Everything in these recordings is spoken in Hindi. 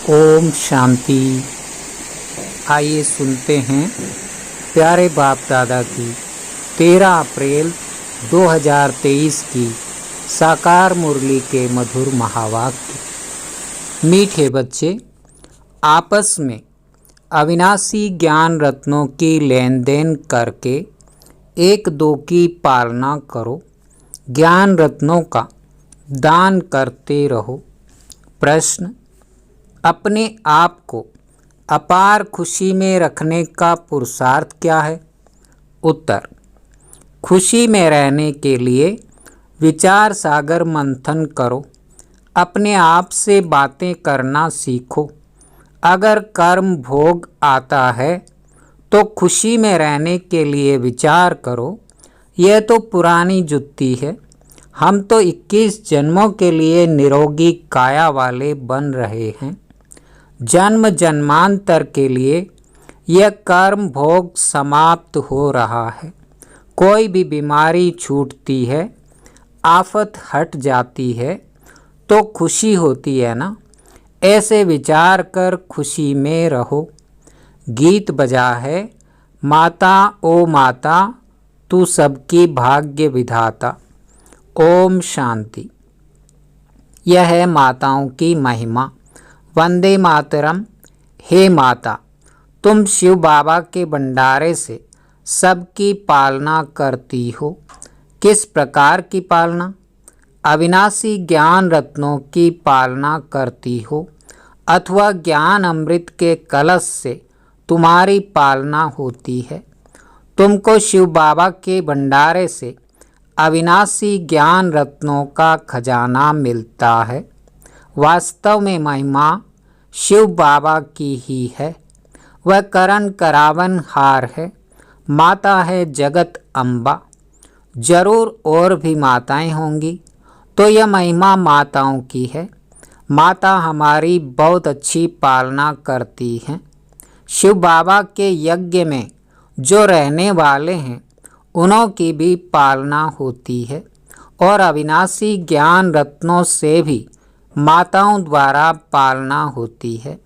ओम शांति। आइए सुनते हैं प्यारे बाप दादा की 13 अप्रैल 2023 की साकार मुरली के मधुर महावाक्य। मीठे बच्चे, आपस में अविनाशी ज्ञान रत्नों की लेन देन करके एक दो की पालना करो। ज्ञान रत्नों का दान करते रहो। प्रश्न: अपने आप को अपार खुशी में रखने का पुरुषार्थ क्या है? उत्तर: खुशी में रहने के लिए विचार सागर मंथन करो। अपने आप से बातें करना सीखो। अगर कर्म भोग आता है तो खुशी में रहने के लिए विचार करो। यह तो पुरानी जुत्ती है। हम तो 21 जन्मों के लिए निरोगी काया वाले बन रहे हैं। जन्म जन्मांतर के लिए यह कर्म भोग समाप्त हो रहा है। कोई भी बीमारी छूटती है, आफत हट जाती है तो खुशी होती है ना। ऐसे विचार कर खुशी में रहो। गीत बजा है, माता ओ माता तू सबकी भाग्य विधाता। ओम शांति। यह है माताओं की महिमा। वंदे मातरम। हे माता, तुम शिव बाबा के भंडारे से सबकी पालना करती हो। किस प्रकार की पालना? अविनाशी ज्ञान रत्नों की पालना करती हो, अथवा ज्ञान अमृत के कलश से तुम्हारी पालना होती है। तुमको शिव बाबा के भंडारे से अविनाशी ज्ञान रत्नों का खजाना मिलता है। वास्तव में महिमा शिव बाबा की ही है। वह करण करावन हार है। माता है जगत अम्बा। जरूर और भी माताएं होंगी, तो यह महिमा माताओं की है। माता हमारी बहुत अच्छी पालना करती हैं। शिव बाबा के यज्ञ में जो रहने वाले हैं उन्हों की भी पालना होती है, और अविनाशी ज्ञान रत्नों से भी माताओं द्वारा पालना होती है।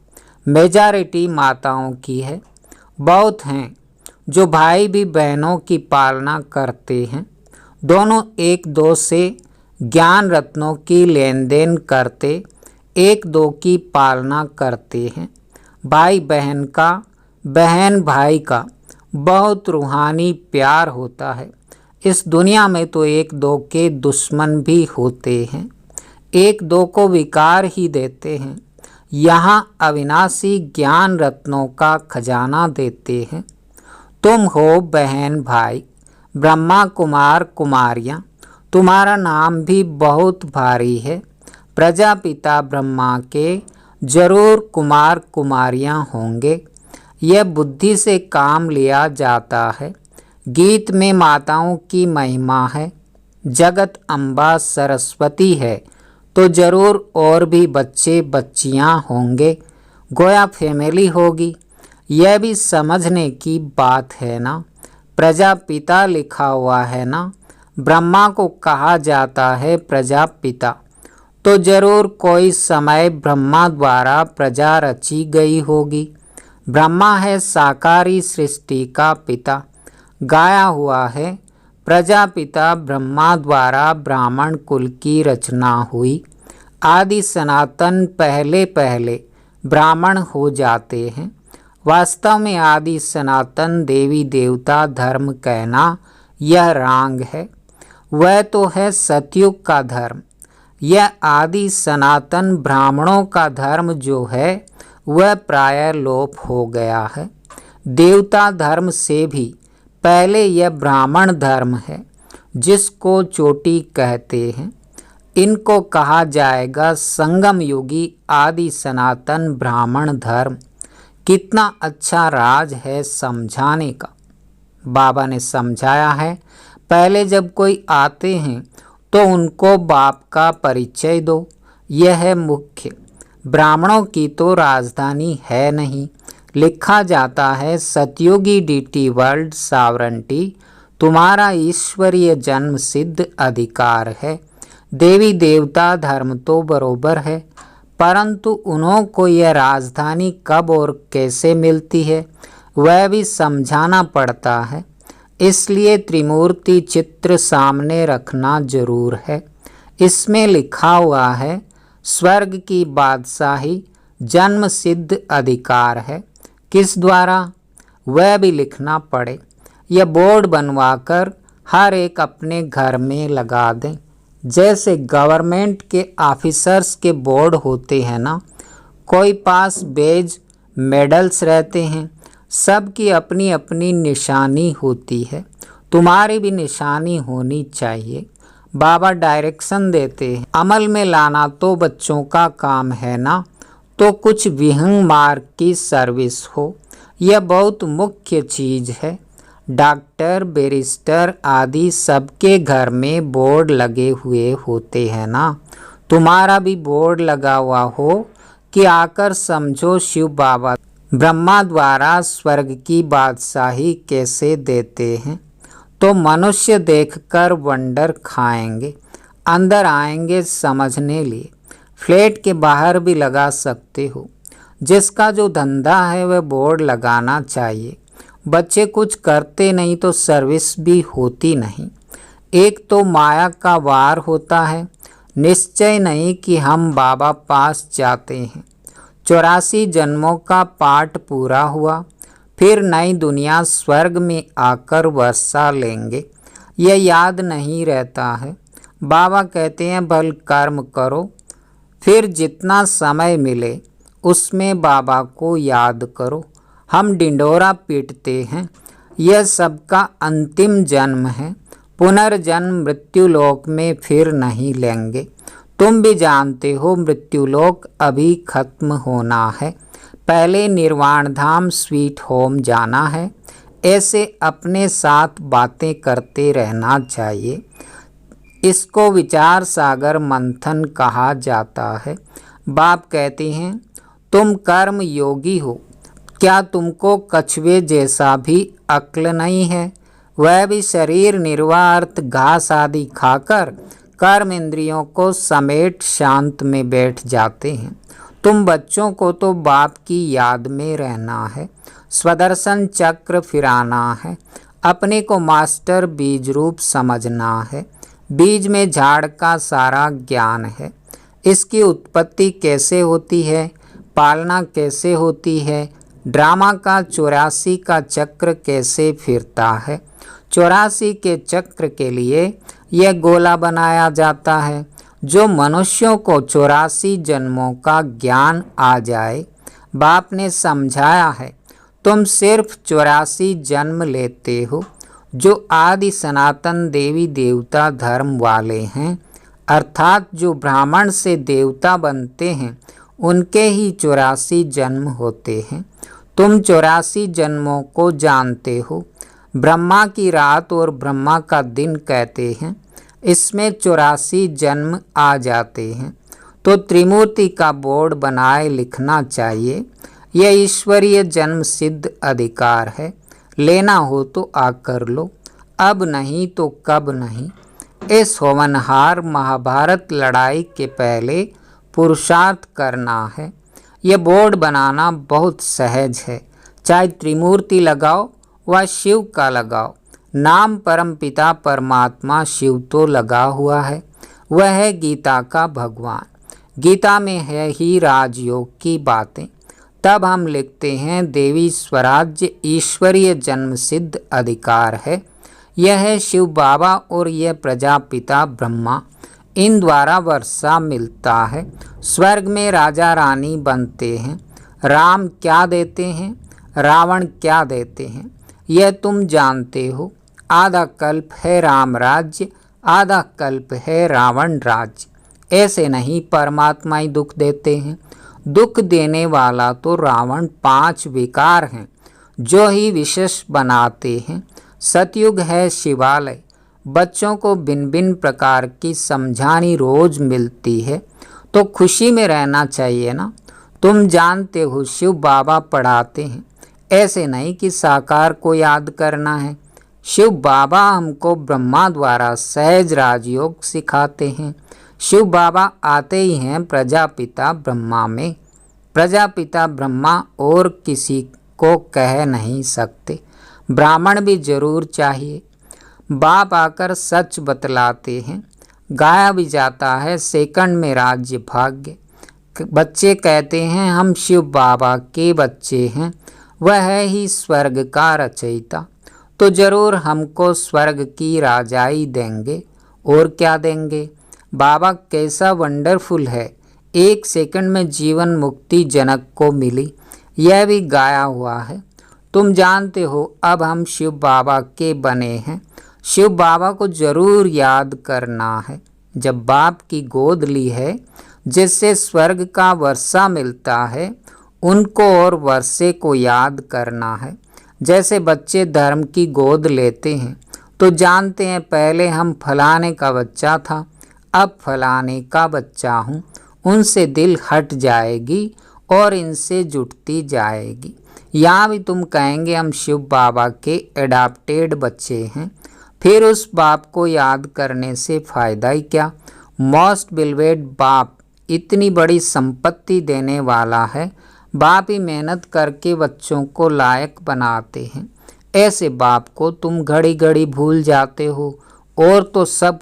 मेजॉरिटी माताओं की है। बहुत हैं जो भाई भी बहनों की पालना करते हैं। दोनों एक दो से ज्ञान रत्नों की लेन देन करते एक दो की पालना करते हैं। भाई बहन का, बहन भाई का बहुत रूहानी प्यार होता है। इस दुनिया में तो एक दो के दुश्मन भी होते हैं, एक दो को विकार ही देते हैं। यहाँ अविनाशी ज्ञान रत्नों का खजाना देते हैं। तुम हो बहन भाई, ब्रह्मा कुमार कुमारियाँ। तुम्हारा नाम भी बहुत भारी है। प्रजापिता ब्रह्मा के जरूर कुमार कुमारियाँ होंगे। यह बुद्धि से काम लिया जाता है। गीत में माताओं की महिमा है। जगत अम्बा सरस्वती है तो जरूर और भी बच्चे बच्चियां होंगे, गोया फैमिली होगी। यह भी समझने की बात है ना। प्रजापिता लिखा हुआ है ना। ब्रह्मा को कहा जाता है प्रजापिता, तो जरूर कोई समय ब्रह्मा द्वारा प्रजा रची गई होगी। ब्रह्मा है साकारी सृष्टि का पिता। गाया हुआ है, प्रजापिता ब्रह्मा द्वारा ब्राह्मण कुल की रचना हुई। आदि सनातन पहले पहले ब्राह्मण हो जाते हैं। वास्तव में आदि सनातन देवी देवता धर्म कहना यह रांग है। वह तो है सतयुग का धर्म। यह आदि सनातन ब्राह्मणों का धर्म जो है वह प्राय लोप हो गया है। देवता धर्म से भी पहले यह ब्राह्मण धर्म है, जिसको चोटी कहते हैं। इनको कहा जाएगा संगम युगी आदि सनातन ब्राह्मण धर्म। कितना अच्छा राज है समझाने का। बाबा ने समझाया है, पहले जब कोई आते हैं तो उनको बाप का परिचय दो। यह है मुख्य। ब्राह्मणों की तो राजधानी है नहीं। लिखा जाता है, सतयुगी डीटी वर्ल्ड सावरंटी तुम्हारा ईश्वरीय जन्म सिद्ध अधिकार है। देवी देवता धर्म तो बरोबर है, परंतु उन्हों को यह राजधानी कब और कैसे मिलती है वह भी समझाना पड़ता है। इसलिए त्रिमूर्ति चित्र सामने रखना जरूर है। इसमें लिखा हुआ है स्वर्ग की बादशाही जन्म सिद्ध अधिकार है। किस द्वारा वह भी लिखना पड़े। यह बोर्ड बनवाकर हर एक अपने घर में लगा दें। जैसे गवर्नमेंट के ऑफिसर्स के बोर्ड होते हैं ना, कोई पास बेज मेडल्स रहते हैं, सबकी अपनी अपनी निशानी होती है। तुम्हारी भी निशानी होनी चाहिए। बाबा डायरेक्शन देते हैं, अमल में लाना तो बच्चों का काम है ना, तो कुछ विहंग मार्ग की सर्विस हो, यह बहुत मुख्य चीज़ है। डॉक्टर, बैरिस्टर आदि सबके घर में बोर्ड लगे हुए होते हैं ना, तुम्हारा भी बोर्ड लगा हुआ हो कि आकर समझो शिव बाबा ब्रह्मा द्वारा स्वर्ग की बादशाही कैसे देते हैं। तो मनुष्य देखकर वंडर खाएंगे, अंदर आएंगे समझने लिए। फ्लैट के बाहर भी लगा सकते हो। जिसका जो धंधा है वह बोर्ड लगाना चाहिए। बच्चे कुछ करते नहीं तो सर्विस भी होती नहीं। एक तो माया का वार होता है, निश्चय नहीं कि हम बाबा पास जाते हैं। 84 जन्मों का पाठ पूरा हुआ, फिर नई दुनिया स्वर्ग में आकर वर्षा लेंगे, यह याद नहीं रहता है। बाबा कहते हैं भल कर्म करो, फिर जितना समय मिले उसमें बाबा को याद करो। हम डिंडोरा पीटते हैं, यह सबका अंतिम जन्म है। पुनर्जन्म मृत्युलोक में फिर नहीं लेंगे। तुम भी जानते हो मृत्युलोक अभी खत्म होना है, पहले निर्वाण धाम स्वीट होम जाना है। ऐसे अपने साथ बातें करते रहना चाहिए। इसको विचार सागर मंथन कहा जाता है। बाप कहते हैं तुम कर्म योगी हो, क्या तुमको कछुए जैसा भी अक्ल नहीं है। वह भी शरीर निर्वाह अर्थ घास आदि खाकर कर्म इंद्रियों को समेट शांत में बैठ जाते हैं। तुम बच्चों को तो बाप की याद में रहना है, स्वदर्शन चक्र फिराना है, अपने को मास्टर बीज रूप समझना है। बीज में झाड़ का सारा ज्ञान है। इसकी उत्पत्ति कैसे होती है, पालना कैसे होती है, ड्रामा का 84 का चक्र कैसे फिरता है। 84 के चक्र के लिए यह गोला बनाया जाता है जो मनुष्यों को 84 जन्मों का ज्ञान आ जाए। बाप ने समझाया है तुम सिर्फ 84 जन्म लेते हो। जो आदि सनातन देवी देवता धर्म वाले हैं, अर्थात जो ब्राह्मण से देवता बनते हैं, उनके ही 84 जन्म होते हैं। तुम 84 जन्मों को जानते हो। ब्रह्मा की रात और ब्रह्मा का दिन कहते हैं, इसमें 84 जन्म आ जाते हैं। तो त्रिमूर्ति का बोर्ड बनाए लिखना चाहिए। यह ईश्वरीय जन्म सिद्ध अधिकार है। लेना हो तो आकर लो, अब नहीं तो कब नहीं। इस होनहार महाभारत लड़ाई के पहले पुरुषार्थ करना है। यह बोर्ड बनाना बहुत सहज है। चाहे त्रिमूर्ति लगाओ व शिव का लगाओ, नाम परम पिता परमात्मा शिव तो लगा हुआ है। वह है गीता का भगवान। गीता में है ही राजयोग की बातें। तब हम लिखते हैं देवी स्वराज्य ईश्वरीय जन्म सिद्ध अधिकार है। यह है शिव बाबा और यह प्रजापिता ब्रह्मा, इन द्वारा वर्षा मिलता है। स्वर्ग में राजा रानी बनते हैं। राम क्या देते हैं, रावण क्या देते हैं, यह तुम जानते हो। आधा कल्प है राम राज्य, आधा कल्प है रावण राज्य। ऐसे नहीं परमात्मा ही दुख देते हैं। दुख देने वाला तो रावण 5 विकार हैं जो ही विशेष बनाते हैं। सतयुग है शिवालय। बच्चों को भिन्न भिन्न प्रकार की समझानी रोज मिलती है, तो खुशी में रहना चाहिए ना। तुम जानते हो शिव बाबा पढ़ाते हैं, ऐसे नहीं कि साकार को याद करना है। शिव बाबा हमको ब्रह्मा द्वारा सहज राजयोग सिखाते हैं। शिव बाबा आते ही हैं प्रजापिता ब्रह्मा में। प्रजापिता ब्रह्मा और किसी को कह नहीं सकते, ब्राह्मण भी जरूर चाहिए। बाप आकर सच बतलाते हैं, गाया भी जाता है सेकंड में राज्य भाग्य। बच्चे कहते हैं हम शिव बाबा के बच्चे हैं, वह है ही स्वर्ग का रचयिता, तो जरूर हमको स्वर्ग की राजाई देंगे। और क्या देंगे? बाबा कैसा वंडरफुल है, 1 सेकंड में जीवन मुक्ति जनक को मिली, यह भी गाया हुआ है। तुम जानते हो अब हम शिव बाबा के बने हैं। शिव बाबा को जरूर याद करना है। जब बाप की गोद ली है, जिससे स्वर्ग का वर्षा मिलता है, उनको और वर्षे को याद करना है। जैसे बच्चे धर्म की गोद लेते हैं तो जानते हैं पहले हम फलाने का बच्चा था, अब फलाने का बच्चा हूँ। उनसे दिल हट जाएगी और इनसे जुटती जाएगी। यहाँ भी तुम कहेंगे हम शिव बाबा के एडाप्टेड बच्चे हैं, फिर उस बाप को याद करने से फ़ायदा ही क्या? मोस्ट बिलवेड बाप इतनी बड़ी संपत्ति देने वाला है। बाप ही मेहनत करके बच्चों को लायक बनाते हैं। ऐसे बाप को तुम घड़ी घड़ी भूल जाते हो, और तो सब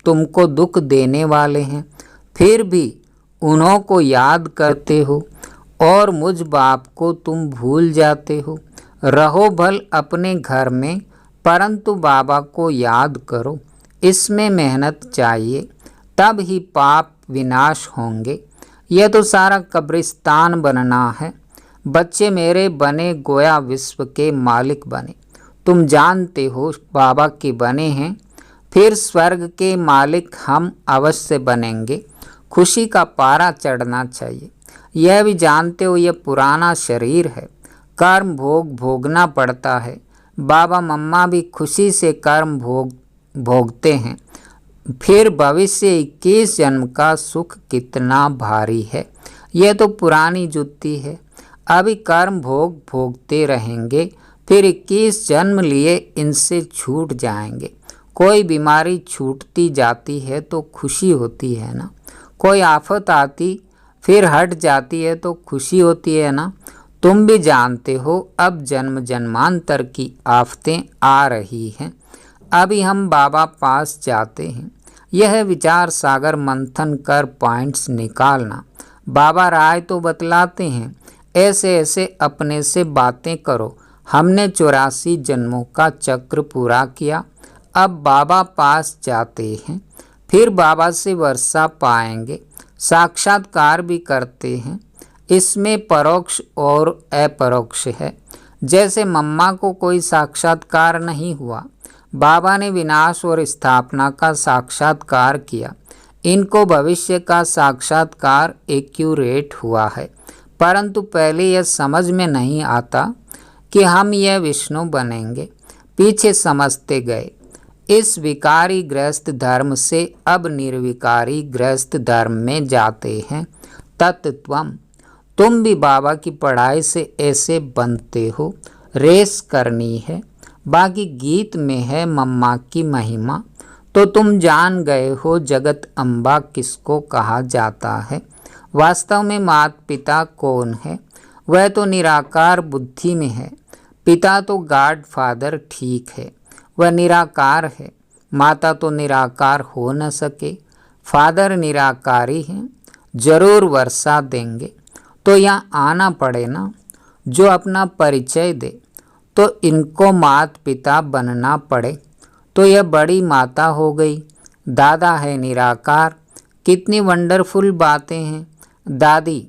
तुमको दुख देने वाले हैं, फिर भी उन्हों को याद करते हो, और मुझ बाप को तुम भूल जाते हो। रहो भल अपने घर में, परंतु बाबा को याद करो। इसमें मेहनत चाहिए, तब ही पाप विनाश होंगे। यह तो सारा कब्रिस्तान बनना है। बच्चे मेरे बने गोया विश्व के मालिक बने। तुम जानते हो बाबा के बने हैं, फिर स्वर्ग के मालिक हम अवश्य बनेंगे। खुशी का पारा चढ़ना चाहिए। यह भी जानते हो यह पुराना शरीर है, कर्म भोग भोगना पड़ता है। बाबा मम्मा भी खुशी से कर्म भोगते हैं। फिर भविष्य 21 जन्म का सुख कितना भारी है। यह तो पुरानी जुत्ती है। अभी कर्म भोगते रहेंगे, फिर 21 जन्म लिए इनसे छूट जाएंगे। कोई बीमारी छूटती जाती है तो खुशी होती है ना, कोई आफत आती फिर हट जाती है तो खुशी होती है ना। तुम भी जानते हो अब जन्म जन्मांतर की आफतें आ रही हैं। अभी हम बाबा पास जाते हैं। यह विचार सागर मंथन कर पॉइंट्स निकालना। बाबा राय तो बतलाते हैं, ऐसे ऐसे अपने से बातें करो। हमने 84 जन्मों का चक्र पूरा किया, अब बाबा पास जाते हैं, फिर बाबा से वर्षा पाएंगे। साक्षात्कार भी करते हैं। इसमें परोक्ष और अपरोक्ष है। जैसे मम्मा को कोई साक्षात्कार नहीं हुआ, बाबा ने विनाश और स्थापना का साक्षात्कार किया। इनको भविष्य का साक्षात्कार एक्यूरेट हुआ है, परंतु पहले यह समझ में नहीं आता कि हम यह विष्णु बनेंगे। पीछे समझते गए। इस विकारी ग्रस्त धर्म से अब निर्विकारी ग्रस्त धर्म में जाते हैं। तत्त्वम। तुम भी बाबा की पढ़ाई से ऐसे बनते हो। रेस करनी है। बाकी गीत में है मम्मा की महिमा, तो तुम जान गए हो जगत अम्बा किसको कहा जाता है। वास्तव में माता पिता कौन है? वह तो निराकार बुद्धि में है। पिता तो गॉड फादर ठीक है, वह निराकार है। माता तो निराकार हो न सके, फादर निराकारी हैं, जरूर वर्षा देंगे। तो यहाँ आना पड़े ना, जो अपना परिचय दे। तो इनको माता पिता बनना पड़े, तो यह बड़ी माता हो गई। दादा है निराकार। कितनी वंडरफुल बातें हैं। दादी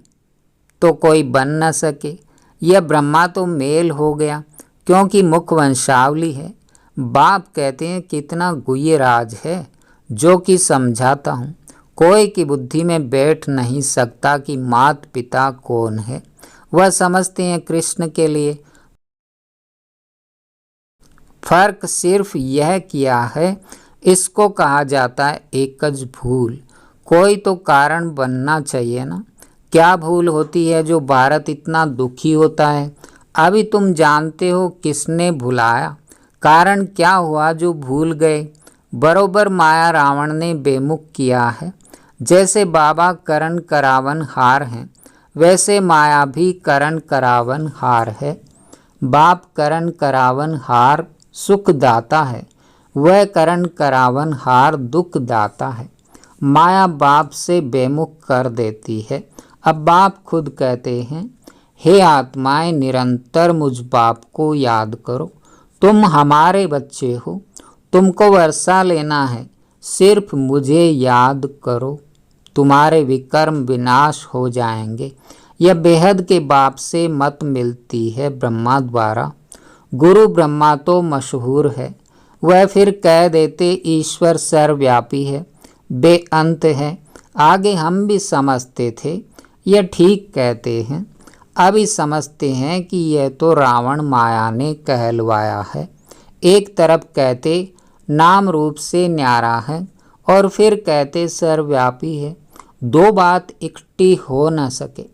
तो कोई बन न सके। यह ब्रह्मा तो मेल हो गया, क्योंकि मुख वंशावली है। बाप कहते हैं कितना गुह्य राज है, जो कि समझाता हूँ। कोई की बुद्धि में बैठ नहीं सकता कि माता पिता कौन है। वह समझते हैं कृष्ण के लिए। फर्क सिर्फ यह किया है, इसको कहा जाता है एकज भूल। कोई तो कारण बनना चाहिए ना। क्या भूल होती है जो भारत इतना दुखी होता है? अभी तुम जानते हो किसने भुलाया। कारण क्या हुआ जो भूल गए? बरोबर माया रावण ने बेमुख किया है। जैसे बाबा करण करावन हार हैं, वैसे माया भी करण करावन हार है। बाप करण करावन हार सुख दाता है, वह करण करावन हार दुख दाता है। माया बाप से बेमुख कर देती है। अब बाप खुद कहते हैं, हे आत्माएं, निरंतर मुझ बाप को याद करो। तुम हमारे बच्चे हो, तुमको वर्षा लेना है, सिर्फ मुझे याद करो, तुम्हारे विकर्म विनाश हो जाएंगे। यह बेहद के बाप से मत मिलती है ब्रह्मा द्वारा। गुरु ब्रह्मा तो मशहूर है, वह फिर कह देते ईश्वर सर्वव्यापी है, बेअंत है। आगे हम भी समझते थे यह ठीक कहते हैं, अभी समझते हैं कि यह तो रावण माया ने कहलवाया है। एक तरफ कहते नाम रूप से न्यारा है और फिर कहते सर्वव्यापी है। दो बात इकट्ठी हो न सके।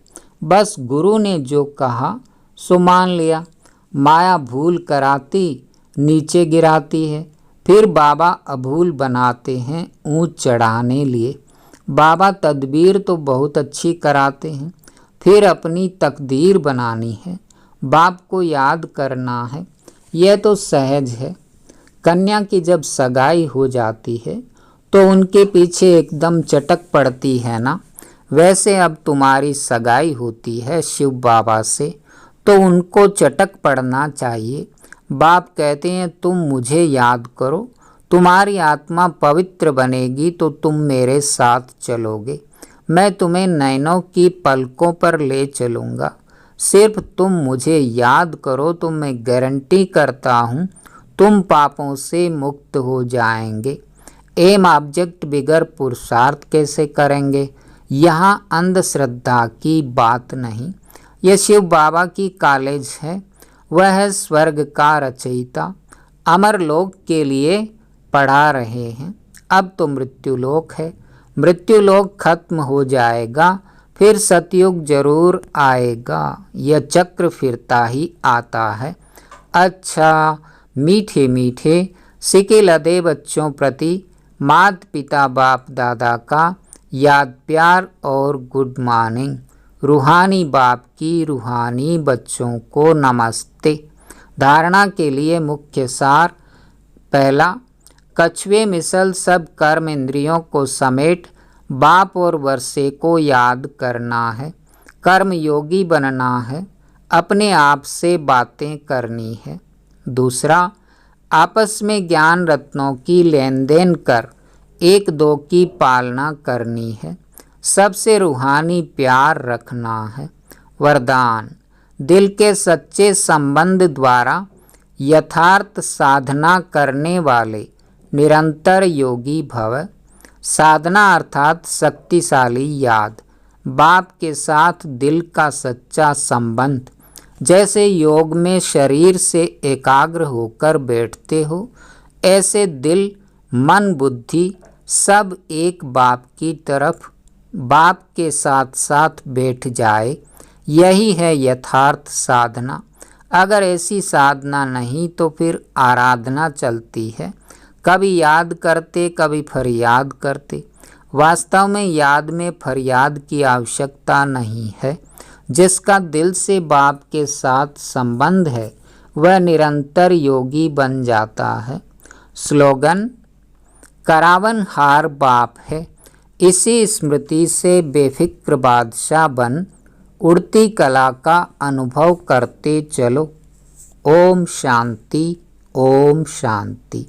बस गुरु ने जो कहा सो मान लिया। माया भूल कराती, नीचे गिराती है, फिर बाबा अभूल बनाते हैं ऊंच चढ़ाने लिए। बाबा तदबीर तो बहुत अच्छी कराते हैं, फिर अपनी तकदीर बनानी है, बाप को याद करना है, यह तो सहज है। कन्या की जब सगाई हो जाती है तो उनके पीछे एकदम चटक पड़ती है ना, वैसे अब तुम्हारी सगाई होती है शिव बाबा से तो उनको चटक पड़ना चाहिए। बाप कहते हैं तुम मुझे याद करो, तुम्हारी आत्मा पवित्र बनेगी तो तुम मेरे साथ चलोगे। मैं तुम्हें नैनों की पलकों पर ले चलूँगा, सिर्फ तुम मुझे याद करो तो मैं गारंटी करता हूँ तुम पापों से मुक्त हो जाएंगे। एम ऑब्जेक्ट बिगर पुरुषार्थ कैसे करेंगे? यहाँ अंधश्रद्धा की बात नहीं। यह शिव बाबा की कॉलेज है, वह है स्वर्ग का रचयिता। अमर लोक के लिए पढ़ा रहे हैं। अब तो मृत्युलोक है, मृत्युलोक खत्म हो जाएगा, फिर सतयुग जरूर आएगा। यह चक्र फिरता ही आता है। अच्छा, मीठे मीठे सिके लदे बच्चों प्रति माता पिता बाप दादा का याद प्यार और गुड मॉर्निंग। रूहानी बाप की रूहानी बच्चों को नमस्ते। धारणा के लिए मुख्य सार। पहला, कछुए मिसल सब कर्म इंद्रियों को समेट बाप और वर्षे को याद करना है। कर्म योगी बनना है, अपने आप से बातें करनी है। दूसरा, आपस में ज्ञान रत्नों की लेन देन कर एक दो की पालना करनी है। सबसे रूहानी प्यार रखना है। वरदान, दिल के सच्चे संबंध द्वारा यथार्थ साधना करने वाले निरंतर योगी भव। साधना अर्थात शक्तिशाली याद, बाप के साथ दिल का सच्चा संबंध। जैसे योग में शरीर से एकाग्र होकर बैठते हो, ऐसे दिल मन बुद्धि सब एक बाप की तरफ बाप के साथ साथ बैठ जाए, यही है यथार्थ साधना। अगर ऐसी साधना नहीं तो फिर आराधना चलती है, कभी याद करते कभी फरियाद करते। वास्तव में याद में फरियाद की आवश्यकता नहीं है। जिसका दिल से बाप के साथ संबंध है वह निरंतर योगी बन जाता है। स्लोगन, करावन हार बाप है। इसी स्मृति से बेफिक्र बादशाह बन उड़ती कला का अनुभव करते चलो। ओम शांति, ओम शांति।